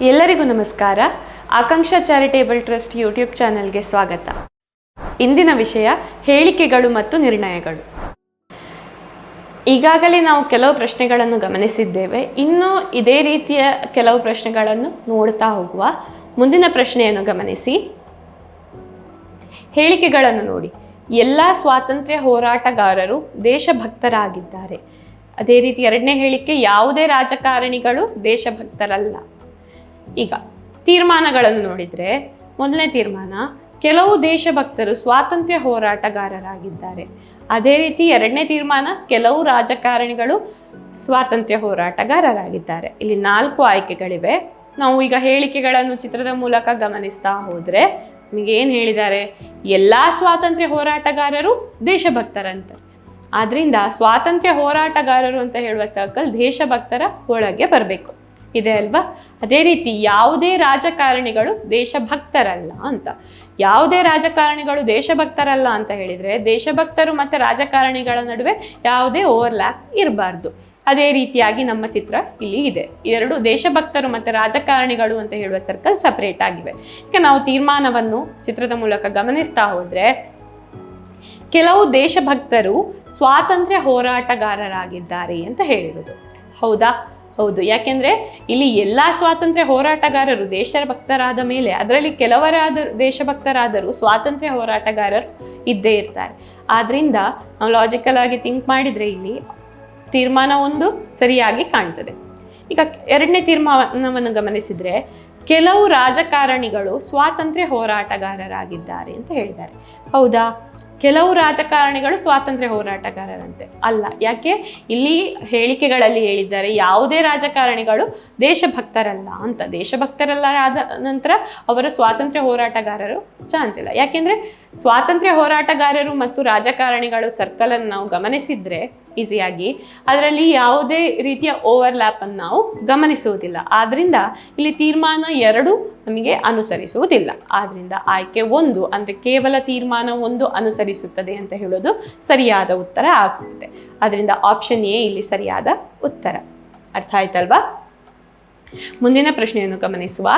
ಎಲ್ಲರಿಗೂ ನಮಸ್ಕಾರ. Akanksha charitable trust YouTube ಚಾನೆಲ್ಗೆ ಸ್ವಾಗತ. ಇಂದಿನ ವಿಷಯ ಹೇಳಿಕೆಗಳು ಮತ್ತು ನಿರ್ಣಯಗಳು. ಈಗಾಗಲೇ ನಾವು ಕೆಲವು ಪ್ರಶ್ನೆಗಳನ್ನು ಗಮನಿಸಿದ್ದೇವೆ. ಇನ್ನೂ ಇದೇ ರೀತಿಯ ಕೆಲವು ಪ್ರಶ್ನೆಗಳನ್ನು ನೋಡ್ತಾ ಹೋಗುವ. ಮುಂದಿನ ಪ್ರಶ್ನೆಯನ್ನು ಗಮನಿಸಿ. ಹೇಳಿಕೆಗಳನ್ನು ನೋಡಿ. ಎಲ್ಲ ಸ್ವಾತಂತ್ರ್ಯ ಹೋರಾಟಗಾರರು ದೇಶಭಕ್ತರಾಗಿದ್ದಾರೆ. ಅದೇ ರೀತಿ ಎರಡನೇ ಹೇಳಿಕೆ, ಯಾವುದೇ ರಾಜಕಾರಣಿಗಳು ದೇಶಭಕ್ತರಲ್ಲ. ಈಗ ತೀರ್ಮಾನಗಳನ್ನು ನೋಡಿದರೆ, ಮೊದಲನೇ ತೀರ್ಮಾನ, ಕೆಲವು ದೇಶಭಕ್ತರು ಸ್ವಾತಂತ್ರ್ಯ ಹೋರಾಟಗಾರರಾಗಿದ್ದಾರೆ. ಅದೇ ರೀತಿ ಎರಡನೇ ತೀರ್ಮಾನ, ಕೆಲವು ರಾಜಕಾರಣಿಗಳು ಸ್ವಾತಂತ್ರ್ಯ ಹೋರಾಟಗಾರರಾಗಿದ್ದಾರೆ. ಇಲ್ಲಿ 4 ಆಯ್ಕೆಗಳಿವೆ. ನಾವು ಈಗ ಹೇಳಿಕೆಗಳನ್ನು ಚಿತ್ರದ ಮೂಲಕ ಗಮನಿಸ್ತಾ ಹೋದರೆ ನಿಮಗೆ ಏನು ಹೇಳಿದ್ದಾರೆ? ಎಲ್ಲ ಸ್ವಾತಂತ್ರ್ಯ ಹೋರಾಟಗಾರರು ದೇಶಭಕ್ತರಂತಾರೆ. ಆದ್ರಿಂದ ಸ್ವಾತಂತ್ರ್ಯ ಹೋರಾಟಗಾರರು ಅಂತ ಹೇಳುವ ಸರ್ಕಲ್ ದೇಶಭಕ್ತರ ಒಳಗೆ ಬರಬೇಕು, ಇದೆ ಅಲ್ವಾ? ಅದೇ ರೀತಿ ಯಾವುದೇ ರಾಜಕಾರಣಿಗಳು ದೇಶಭಕ್ತರಲ್ಲ ಅಂತ. ಯಾವುದೇ ರಾಜಕಾರಣಿಗಳು ದೇಶಭಕ್ತರಲ್ಲ ಅಂತ ಹೇಳಿದರೆ ದೇಶಭಕ್ತರು ಮತ್ತು ರಾಜಕಾರಣಿಗಳ ನಡುವೆ ಯಾವುದೇ ಓವರ್ಲ್ಯಾಪ್ ಇರಬಾರ್ದು. ಅದೇ ರೀತಿಯಾಗಿ ನಮ್ಮ ಚಿತ್ರ ಇಲ್ಲಿ ಇದೆ. ಎರಡು ದೇಶಭಕ್ತರು ಮತ್ತು ರಾಜಕಾರಣಿಗಳು ಅಂತ ಹೇಳುವ ಸರ್ಕಲ್ ಸಪರೇಟ್ ಆಗಿವೆ. ಈಗ ನಾವು ತೀರ್ಮಾನವನ್ನು ಚಿತ್ರದ ಮೂಲಕ ಗಮನಿಸ್ತಾ ಹೋದರೆ, ಕೆಲವು ದೇಶಭಕ್ತರು ಸ್ವಾತಂತ್ರ್ಯ ಹೋರಾಟಗಾರರಾಗಿದ್ದಾರೆ ಅಂತ ಹೇಳಿರೋದು. ಹೌದಾ? ಹೌದು. ಯಾಕೆಂದ್ರೆ ಇಲ್ಲಿ ಎಲ್ಲ ಸ್ವಾತಂತ್ರ್ಯ ಹೋರಾಟಗಾರರು ದೇಶಭಕ್ತರಾದ ಮೇಲೆ ಅದರಲ್ಲಿ ಕೆಲವರಾದ ದೇಶಭಕ್ತರಾದರೂ ಸ್ವಾತಂತ್ರ್ಯ ಹೋರಾಟಗಾರರು ಇದ್ದೇ ಇರ್ತಾರೆ. ಆದ್ರಿಂದ ನಾವು ಲಾಜಿಕಲ್ ಆಗಿ ಥಿಂಕ್ ಮಾಡಿದ್ರೆ ಇಲ್ಲಿ ತೀರ್ಮಾನ 1 ಸರಿಯಾಗಿ ಕಾಣ್ತದೆ. ಈಗ ಎರಡನೇ ತೀರ್ಮಾನವನ್ನು ಗಮನಿಸಿದ್ರೆ, ಕೆಲವು ರಾಜಕಾರಣಿಗಳು ಸ್ವಾತಂತ್ರ್ಯ ಹೋರಾಟಗಾರರಾಗಿದ್ದಾರೆ ಅಂತ ಹೇಳಿದ್ದಾರೆ. ಹೌದಾ? ಕೆಲವು ರಾಜಕಾರಣಿಗಳು ಸ್ವಾತಂತ್ರ್ಯ ಹೋರಾಟಗಾರರಂತೆ ಅಲ್ಲ. ಯಾಕೆ? ಇಲ್ಲಿ ಹೇಳಿಕೆಗಳಲ್ಲಿ ಹೇಳಿದ್ದಾರೆ ಯಾವುದೇ ರಾಜಕಾರಣಿಗಳು ದೇಶಭಕ್ತರಲ್ಲ ಅಂತ. ದೇಶಭಕ್ತರಲ್ಲ ಆದ ನಂತರ ಅವರು ಸ್ವಾತಂತ್ರ್ಯ ಹೋರಾಟಗಾರರು ಚಾನ್ಸ್ ಇಲ್ಲ. ಯಾಕೆಂದ್ರೆ ಸ್ವಾತಂತ್ರ್ಯ ಹೋರಾಟಗಾರರು ಮತ್ತು ರಾಜಕಾರಣಿಗಳು ಸರ್ಕಲ್ ಅನ್ನು ನಾವು ಗಮನಿಸಿದ್ರೆ ಈಸಿಯಾಗಿ ಅದರಲ್ಲಿ ಯಾವುದೇ ರೀತಿಯ ಓವರ್ಲ್ಯಾಪ್ ಅನ್ನು ನಾವು ಗಮನಿಸುವುದಿಲ್ಲ. ಆದ್ರಿಂದ ಇಲ್ಲಿ ತೀರ್ಮಾನ 2 ನಮಗೆ ಅನುಸರಿಸುವುದಿಲ್ಲ. ಆದ್ರಿಂದ ಆಯ್ಕೆ 1 ಅಂದ್ರೆ ಕೇವಲ ತೀರ್ಮಾನ 1 ಅನುಸರಿಸುತ್ತದೆ ಅಂತ ಹೇಳೋದು ಸರಿಯಾದ ಉತ್ತರ ಆಗುತ್ತೆ. ಆದ್ರಿಂದ ಆಪ್ಷನ್ ಎ ಇಲ್ಲಿ ಸರಿಯಾದ ಉತ್ತರ. ಅರ್ಥ ಆಯ್ತಲ್ವಾ? ಮುಂದಿನ ಪ್ರಶ್ನೆಯನ್ನು ಗಮನಿಸುವ.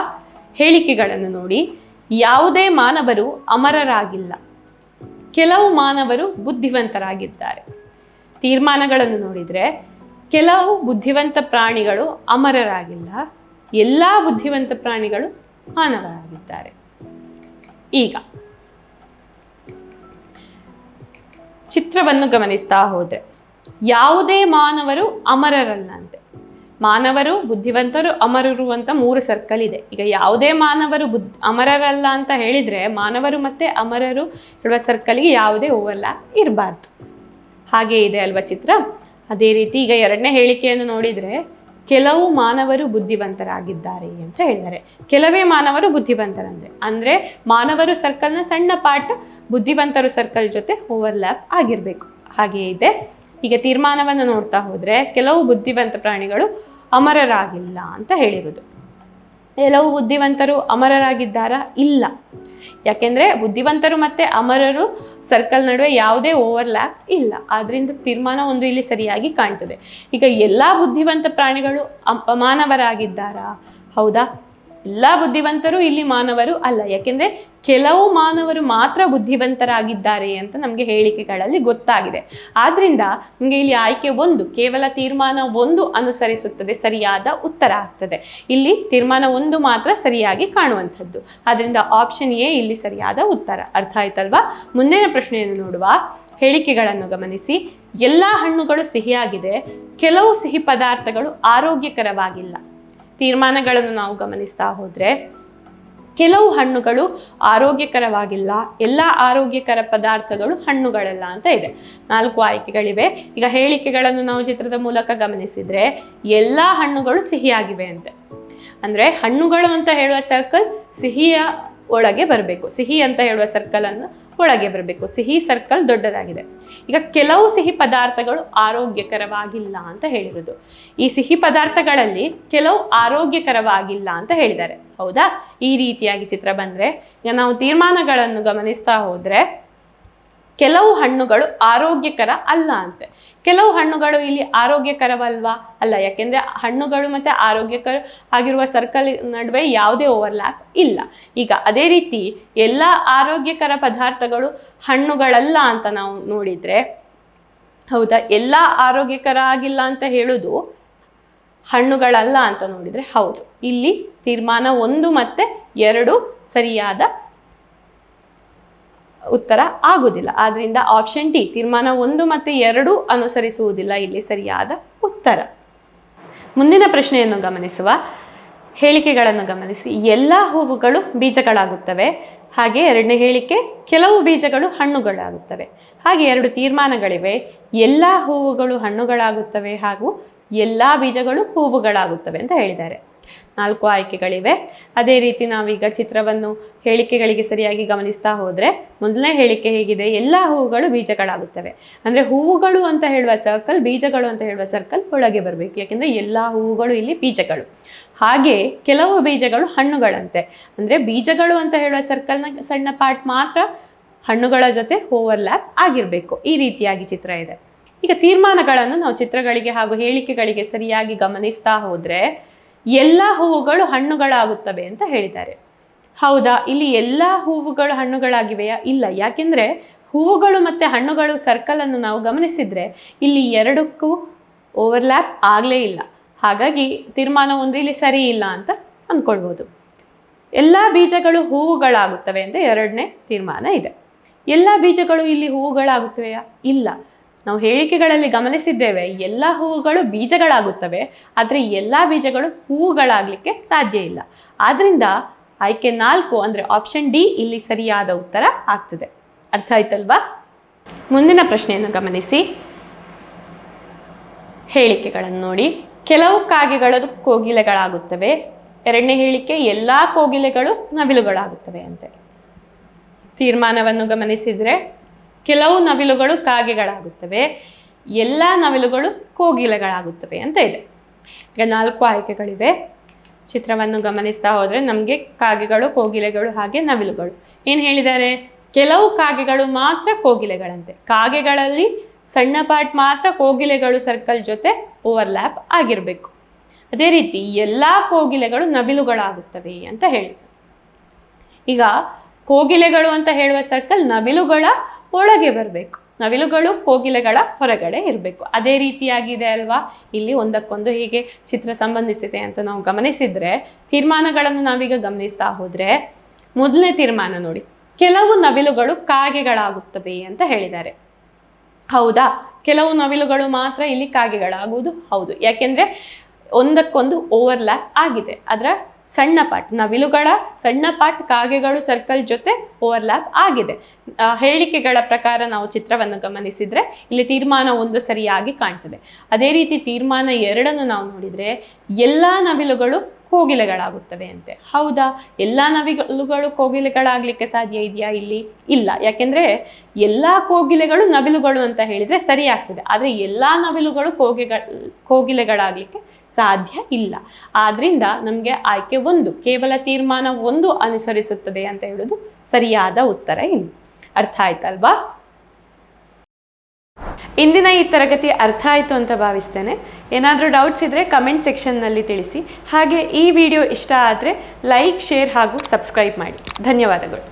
ಹೇಳಿಕೆಗಳನ್ನು ನೋಡಿ. ಯಾವುದೇ ಮಾನವರು ಅಮರರಾಗಿಲ್ಲ, ಕೆಲವು ಮಾನವರು ಬುದ್ಧಿವಂತರಾಗಿದ್ದಾರೆ. ತೀರ್ಮಾನಗಳನ್ನು ನೋಡಿದರೆ, ಕೆಲವು ಬುದ್ಧಿವಂತ ಪ್ರಾಣಿಗಳು ಅಮರರಾಗಿಲ್ಲ, ಎಲ್ಲ ಬುದ್ಧಿವಂತ ಪ್ರಾಣಿಗಳು ಮಾನವರಾಗಿದ್ದಾರೆ. ಈಗ ಚಿತ್ರವನ್ನು ಗಮನಿಸ್ತಾ ಹೋದ್ರೆ, ಯಾವುದೇ ಮಾನವರು ಅಮರರಲ್ಲ ಅಂತೆ. ಮಾನವರು, ಬುದ್ಧಿವಂತರು, ಅಮರರು ಅಂತ 3 ಸರ್ಕಲ್ ಇದೆ. ಈಗ ಯಾವುದೇ ಮಾನವರು ಅಮರರಲ್ಲ ಅಂತ ಹೇಳಿದ್ರೆ ಮಾನವರು ಮತ್ತೆ ಅಮರರು ಇರುವ ಸರ್ಕಲ್ಗೆ ಯಾವುದೇ ಓವರ್ಲ್ಯಾಪ್ ಇರಬಾರ್ದು. ಹಾಗೆ ಇದೆ ಅಲ್ವಾ ಚಿತ್ರ? ಅದೇ ರೀತಿ ಈಗ ಎರಡನೇ ಹೇಳಿಕೆಯನ್ನು ನೋಡಿದ್ರೆ, ಕೆಲವು ಮಾನವರು ಬುದ್ಧಿವಂತರಾಗಿದ್ದಾರೆ ಅಂತ ಹೇಳಿದ್ದಾರೆ. ಕೆಲವೇ ಮಾನವರು ಬುದ್ಧಿವಂತರಂದ್ರೆ ಅಂದ್ರೆ ಮಾನವರು ಸರ್ಕಲ್ನ ಸಣ್ಣ ಪಾರ್ಟ್ ಬುದ್ಧಿವಂತರು ಸರ್ಕಲ್ ಜೊತೆ ಓವರ್ಲ್ಯಾಪ್ ಆಗಿರ್ಬೇಕು. ಹಾಗೆ ಇದೆ. ಈಗ ತೀರ್ಮಾನವನ್ನು ನೋಡ್ತಾ ಹೋದ್ರೆ, ಕೆಲವು ಬುದ್ಧಿವಂತ ಪ್ರಾಣಿಗಳು ಅಮರರಾಗಿಲ್ಲ ಅಂತ ಹೇಳಿರೋದು. ಕೆಲವು ಬುದ್ಧಿವಂತರು ಅಮರರಾಗಿದ್ದಾರಾ? ಇಲ್ಲ. ಯಾಕೆಂದ್ರೆ ಬುದ್ಧಿವಂತರು ಮತ್ತೆ ಅಮರರು ಸರ್ಕಲ್ ನಡುವೆ ಯಾವುದೇ ಓವರ್ಲ್ಯಾಪ್ ಇಲ್ಲ. ಆದ್ರಿಂದ ತೀರ್ಮಾನ 1 ಇಲ್ಲಿ ಸರಿಯಾಗಿ ಕಾಣ್ತದೆ. ಈಗ ಎಲ್ಲಾ ಬುದ್ಧಿವಂತ ಪ್ರಾಣಿಗಳು ಮಾನವರಾಗಿದ್ದಾರಾ? ಹೌದಾ? ಎಲ್ಲ ಬುದ್ಧಿವಂತರು ಇಲ್ಲಿ ಮಾನವರು ಅಲ್ಲ. ಯಾಕೆಂದ್ರೆ ಕೆಲವು ಮಾನವರು ಮಾತ್ರ ಬುದ್ಧಿವಂತರಾಗಿದ್ದಾರೆ ಅಂತ ನಮಗೆ ಹೇಳಿಕೆಗಳಲ್ಲಿ ಗೊತ್ತಾಗಿದೆ. ಆದ್ರಿಂದ ನಮಗೆ ಇಲ್ಲಿ ಆಯ್ಕೆ 1 ಕೇವಲ ತೀರ್ಮಾನ 1 ಅನುಸರಿಸುತ್ತದೆ, ಸರಿಯಾದ ಉತ್ತರ ಆಗ್ತದೆ. ಇಲ್ಲಿ ತೀರ್ಮಾನ 1 ಮಾತ್ರ ಸರಿಯಾಗಿ ಕಾಣುವಂಥದ್ದು. ಆದ್ರಿಂದ ಆಪ್ಷನ್ ಎ ಇಲ್ಲಿ ಸರಿಯಾದ ಉತ್ತರ. ಅರ್ಥ ಆಯ್ತಲ್ವಾ? ಮುಂದಿನ ಪ್ರಶ್ನೆಯನ್ನು ನೋಡುವ. ಹೇಳಿಕೆಗಳನ್ನು ಗಮನಿಸಿ. ಎಲ್ಲ ಹಣ್ಣುಗಳು ಸಿಹಿಯಾಗಿದೆ, ಕೆಲವು ಸಿಹಿ ಪದಾರ್ಥಗಳು ಆರೋಗ್ಯಕರವಾಗಿಲ್ಲ. ತೀರ್ಮಾನಗಳನ್ನು ನಾವು ಗಮನಿಸ್ತಾ ಹೋದ್ರೆ, ಕೆಲವು ಹಣ್ಣುಗಳು ಆರೋಗ್ಯಕರವಾಗಿಲ್ಲ, ಎಲ್ಲ ಆರೋಗ್ಯಕರ ಪದಾರ್ಥಗಳು ಹಣ್ಣುಗಳಲ್ಲ ಅಂತ ಇದೆ. 4 ಆಯ್ಕೆಗಳಿವೆ. ಈಗ ಹೇಳಿಕೆಗಳನ್ನು ನಾವು ಚಿತ್ರದ ಮೂಲಕ ಗಮನಿಸಿದ್ರೆ, ಎಲ್ಲ ಹಣ್ಣುಗಳು ಸಿಹಿಯಾಗಿವೆ ಅಂತೆ. ಅಂದ್ರೆ ಹಣ್ಣುಗಳು ಅಂತ ಹೇಳುವ ಸರ್ಕಲ್ ಸಿಹಿಯ ಒಳಗೆ ಬರಬೇಕು. ಸಿಹಿ ಅಂತ ಹೇಳುವ ಸರ್ಕಲ್ ಅನ್ನು ಒಳಗೆ ಬರಬೇಕು. ಸಿಹಿ ಸರ್ಕಲ್ ದೊಡ್ಡದಾಗಿದೆ. ಈಗ ಕೆಲವು ಸಿಹಿ ಪದಾರ್ಥಗಳು ಆರೋಗ್ಯಕರವಾಗಿಲ್ಲ ಅಂತ ಹೇಳಿರೋದು. ಈ ಸಿಹಿ ಪದಾರ್ಥಗಳಲ್ಲಿ ಕೆಲವು ಆರೋಗ್ಯಕರವಾಗಿಲ್ಲ ಅಂತ ಹೇಳಿದ್ದಾರೆ. ಹೌದಾ? ಈ ರೀತಿಯಾಗಿ ಚಿತ್ರ ಬಂದ್ರೆ, ಈಗ ನಾವು ತೀರ್ಮಾನಗಳನ್ನು ಗಮನಿಸ್ತಾ ಹೋದ್ರೆ, ಕೆಲವು ಹಣ್ಣುಗಳು ಆರೋಗ್ಯಕರ ಅಲ್ಲ ಅಂತೆ. ಕೆಲವು ಹಣ್ಣುಗಳು ಇಲ್ಲಿ ಆರೋಗ್ಯಕರವಲ್ವಾ? ಅಲ್ಲ, ಯಾಕೆಂದ್ರೆ ಹಣ್ಣುಗಳು ಮತ್ತೆ ಆರೋಗ್ಯಕರ ಆಗಿರುವ ಸರ್ಕಲ್ ನಡುವೆ ಯಾವುದೇ ಓವರ್ಲ್ಯಾಪ್ ಇಲ್ಲ. ಈಗ ಅದೇ ರೀತಿ ಎಲ್ಲ ಆರೋಗ್ಯಕರ ಪದಾರ್ಥಗಳು ಹಣ್ಣುಗಳಲ್ಲ ಅಂತ ನಾವು ನೋಡಿದ್ರೆ, ಹೌದಾ, ಎಲ್ಲ ಆರೋಗ್ಯಕರ ಆಗಿಲ್ಲ ಅಂತ ಹೇಳುದು ಹಣ್ಣುಗಳಲ್ಲ ಅಂತ ನೋಡಿದ್ರೆ ಹೌದು. ಇಲ್ಲಿ ತೀರ್ಮಾನ 1 ಮತ್ತೆ 2 ಸರಿಯಾದ ಉತ್ತರ ಆಗುವುದಿಲ್ಲ. ಆದ್ರಿಂದ ಆಪ್ಷನ್ ಡಿ, ತೀರ್ಮಾನ 1 ಮತ್ತೆ 2 ಅನುಸರಿಸುವುದಿಲ್ಲ ಇಲ್ಲಿ ಸರಿಯಾದ ಉತ್ತರ. ಮುಂದಿನ ಪ್ರಶ್ನೆಯನ್ನು ಗಮನಿಸುವ. ಹೇಳಿಕೆಗಳನ್ನು ಗಮನಿಸಿ. ಎಲ್ಲ ಹೂವುಗಳು ಬೀಜಗಳಾಗುತ್ತವೆ. ಹಾಗೆ ಎರಡನೇ ಹೇಳಿಕೆ, ಕೆಲವು ಬೀಜಗಳು ಹಣ್ಣುಗಳಾಗುತ್ತವೆ. ಹಾಗೆ 2 ತೀರ್ಮಾನಗಳಿವೆ. ಎಲ್ಲ ಹೂವುಗಳು ಹಣ್ಣುಗಳಾಗುತ್ತವೆ ಹಾಗೂ ಎಲ್ಲ ಬೀಜಗಳು ಹೂವುಗಳಾಗುತ್ತವೆ ಅಂತ ಹೇಳಿದ್ದಾರೆ. 4 ಆಯ್ಕೆಗಳಿವೆ. ಅದೇ ರೀತಿ ನಾವೀಗ ಚಿತ್ರವನ್ನು ಹೇಳಿಕೆಗಳಿಗೆ ಸರಿಯಾಗಿ ಗಮನಿಸ್ತಾ ಹೋದರೆ, ಮೊದಲನೇ ಹೇಳಿಕೆ ಹೇಗಿದೆ? ಎಲ್ಲ ಹೂವುಗಳು ಬೀಜಗಳಾಗುತ್ತವೆ. ಅಂದರೆ ಹೂವುಗಳು ಅಂತ ಹೇಳುವ ಸರ್ಕಲ್, ಬೀಜಗಳು ಅಂತ ಹೇಳುವ ಸರ್ಕಲ್ ಒಳಗೆ ಬರಬೇಕು, ಯಾಕೆಂದರೆ ಎಲ್ಲ ಹೂವುಗಳು ಇಲ್ಲಿ ಬೀಜಗಳು. ಹಾಗೆ ಕೆಲವು ಬೀಜಗಳು ಹಣ್ಣುಗಳಂತೆ. ಅಂದರೆ ಬೀಜಗಳು ಅಂತ ಹೇಳುವ ಸರ್ಕಲ್ನ ಸಣ್ಣ ಪಾರ್ಟ್ ಮಾತ್ರ ಹಣ್ಣುಗಳ ಜೊತೆ ಓವರ್ಲ್ಯಾಪ್ ಆಗಿರಬೇಕು. ಈ ರೀತಿಯಾಗಿ ಚಿತ್ರ ಇದೆ. ಈಗ ತೀರ್ಮಾನಗಳನ್ನು ನಾವು ಚಿತ್ರಗಳಿಗೆ ಹಾಗೂ ಹೇಳಿಕೆಗಳಿಗೆ ಸರಿಯಾಗಿ ಗಮನಿಸ್ತಾ ಹೋದರೆ, ಎಲ್ಲ ಹೂವುಗಳು ಹಣ್ಣುಗಳಾಗುತ್ತವೆ ಅಂತ ಹೇಳಿದ್ದಾರೆ. ಹೌದಾ, ಇಲ್ಲಿ ಎಲ್ಲ ಹೂವುಗಳು ಹಣ್ಣುಗಳಾಗಿವೆಯಾ? ಇಲ್ಲ, ಯಾಕೆಂದರೆ ಹೂವುಗಳು ಮತ್ತು ಹಣ್ಣುಗಳು ಸರ್ಕಲನ್ನು ನಾವು ಗಮನಿಸಿದರೆ ಇಲ್ಲಿ 2ಕ್ಕೂ ಓವರ್ಲ್ಯಾಪ್ ಆಗಲೇ ಇಲ್ಲ. ಹಾಗಾಗಿ ತೀರ್ಮಾನ 1 ಇಲ್ಲಿ ಸರಿ ಇಲ್ಲ ಅಂತ ಅಂದ್ಕೊಳ್ಬೋದು. ಎಲ್ಲ ಬೀಜಗಳು ಹೂವುಗಳಾಗುತ್ತವೆ ಅಂತ 2ನೇ ತೀರ್ಮಾನ ಇದೆ. ಎಲ್ಲ ಬೀಜಗಳು ಇಲ್ಲಿ ಹೂವುಗಳಾಗುತ್ತವೆಯಾ? ಇಲ್ಲ. ನಾವು ಹೇಳಿಕೆಗಳಲ್ಲಿ ಗಮನಿಸಿದ್ದೇವೆ, ಎಲ್ಲ ಹೂವುಗಳು ಬೀಜಗಳಾಗುತ್ತವೆ, ಆದರೆ ಎಲ್ಲ ಬೀಜಗಳು ಹೂವುಗಳಾಗಲಿಕ್ಕೆ ಸಾಧ್ಯ ಇಲ್ಲ. ಆದ್ದರಿಂದ ಆಯ್ಕೆ 4 ಅಂದರೆ ಆಪ್ಷನ್ ಡಿ ಇಲ್ಲಿ ಸರಿಯಾದ ಉತ್ತರ ಆಗ್ತದೆ. ಅರ್ಥ ಆಯ್ತಲ್ವಾ? ಮುಂದಿನ ಪ್ರಶ್ನೆಯನ್ನು ಗಮನಿಸಿ. ಹೇಳಿಕೆಗಳನ್ನು ನೋಡಿ. ಕೆಲವು ಕಾಗೆಗಳು ಕೋಗಿಲೆಗಳಾಗುತ್ತವೆ. ಎರಡನೇ ಹೇಳಿಕೆ, ಎಲ್ಲ ಕೋಗಿಲೆಗಳು ನವಿಲುಗಳಾಗುತ್ತವೆ ಅಂತೆ. ತೀರ್ಮಾನವನ್ನು ಗಮನಿಸಿದರೆ, ಕೆಲವು ನವಿಲುಗಳು ಕಾಗೆಗಳಾಗುತ್ತವೆ, ಎಲ್ಲ ನವಿಲುಗಳು ಕೋಗಿಲೆಗಳಾಗುತ್ತವೆ ಅಂತ ಇದೆ. ಈಗ 4 ಆಯ್ಕೆಗಳಿವೆ. ಚಿತ್ರವನ್ನು ಗಮನಿಸ್ತಾ ಹೋದರೆ ನಮಗೆ ಕಾಗೆಗಳು, ಕೋಗಿಲೆಗಳು ಹಾಗೆ ನವಿಲುಗಳು. ಏನು ಹೇಳಿದ್ದಾರೆ? ಕೆಲವು ಕಾಗೆಗಳು ಮಾತ್ರ ಕೋಗಿಲೆಗಳಂತೆ. ಕಾಗೆಗಳಲ್ಲಿ ಸಣ್ಣ ಪಾರ್ಟ್ ಮಾತ್ರ ಕೋಗಿಲೆಗಳು ಸರ್ಕಲ್ ಜೊತೆ ಓವರ್ಲ್ಯಾಪ್ ಆಗಿರಬೇಕು. ಅದೇ ರೀತಿ ಎಲ್ಲ ಕೋಗಿಲೆಗಳು ನವಿಲುಗಳಾಗುತ್ತವೆ ಅಂತ ಹೇಳಿದ್ದಾರೆ. ಈಗ ಕೋಗಿಲೆಗಳು ಅಂತ ಹೇಳುವ ಸರ್ಕಲ್ ನವಿಲುಗಳ ಒಳಗೆ ಬರಬೇಕು, ನವಿಲುಗಳು ಕೋಗಿಲೆಗಳ ಹೊರಗಡೆ ಇರಬೇಕು. ಅದೇ ರೀತಿಯಾಗಿದೆ ಅಲ್ವಾ? ಇಲ್ಲಿ ಒಂದಕ್ಕೊಂದು ಹೀಗೆ ಚಿತ್ರ ಸಂಬಂಧಿಸಿದೆ ಅಂತ ನಾವು ಗಮನಿಸಿದ್ರೆ, ತೀರ್ಮಾನಗಳನ್ನು ನಾವೀಗ ಗಮನಿಸ್ತಾ ಹೋದರೆ, ಮೊದಲನೇ ತೀರ್ಮಾನ ನೋಡಿ, ಕೆಲವು ನವಿಲುಗಳು ಕಾಗೆಗಳಾಗುತ್ತವೆ ಅಂತ ಹೇಳಿದ್ದಾರೆ. ಹೌದಾ? ಕೆಲವು ನವಿಲುಗಳು ಮಾತ್ರ ಇಲ್ಲಿ ಕಾಗೆಗಳಾಗುವುದು ಹೌದು, ಯಾಕೆಂದ್ರೆ ಒಂದಕ್ಕೊಂದು ಓವರ್ಲ್ಯಾಪ್ ಆಗಿದೆ. ಅದರ ಸಣ್ಣ ಪಾರ್ಟ್, ನವಿಲುಗಳ ಸಣ್ಣ ಪಾರ್ಟ್ ಕಾಗೆಗಳು ಸರ್ಕಲ್ ಜೊತೆ ಓವರ್ಲ್ಯಾಪ್ ಆಗಿದೆ. ಹೇಳಿಕೆಗಳ ಪ್ರಕಾರ ನಾವು ಚಿತ್ರವನ್ನು ಗಮನಿಸಿದರೆ ಇಲ್ಲಿ ತೀರ್ಮಾನ 1 ಸರಿಯಾಗಿ ಕಾಣ್ತದೆ. ಅದೇ ರೀತಿ ತೀರ್ಮಾನ 2 ನಾವು ನೋಡಿದರೆ, ಎಲ್ಲ ನವಿಲುಗಳು ಕೋಗಿಲೆಗಳಾಗುತ್ತವೆ ಅಂತೆ. ಹೌದಾ? ಎಲ್ಲ ನವಿಲುಗಳು ಕೋಗಿಲೆಗಳಾಗಲಿಕ್ಕೆ ಸಾಧ್ಯ ಇದೆಯಾ? ಇಲ್ಲಿ ಇಲ್ಲ, ಯಾಕೆಂದರೆ ಎಲ್ಲ ಕೋಗಿಲೆಗಳು ನವಿಲುಗಳು ಅಂತ ಹೇಳಿದರೆ ಸರಿ ಆಗ್ತದೆ. ಆದರೆ ಎಲ್ಲ ನವಿಲುಗಳು ಕೋಗಿಲೆಗಳಾಗಲಿಕ್ಕೆ ಸಾಧ್ಯ ಇಲ್ಲ. ಆದ್ರಿಂದ ನಮಗೆ ಆಯ್ಕೆ 1, ಕೇವಲ ತೀರ್ಮಾನ 1 ಅನುಸರಿಸುತ್ತದೆ ಅಂತ ಹೇಳುವುದು ಸರಿಯಾದ ಉತ್ತರ ಇಲ್ಲಿ. ಅರ್ಥ ಆಯ್ತಲ್ವಾ? ಇಂದಿನ ಈ ತರಗತಿ ಅರ್ಥ ಆಯಿತು ಅಂತ ಭಾವಿಸ್ತೇನೆ. ಏನಾದರೂ ಡೌಟ್ಸ್ ಇದ್ದರೆ ಕಮೆಂಟ್ ಸೆಕ್ಷನ್ನಲ್ಲಿ ತಿಳಿಸಿ. ಹಾಗೆ ಈ ವಿಡಿಯೋ ಇಷ್ಟ ಆದರೆ ಲೈಕ್, ಶೇರ್ ಹಾಗೂ ಸಬ್ಸ್ಕ್ರೈಬ್ ಮಾಡಿ. ಧನ್ಯವಾದಗಳು.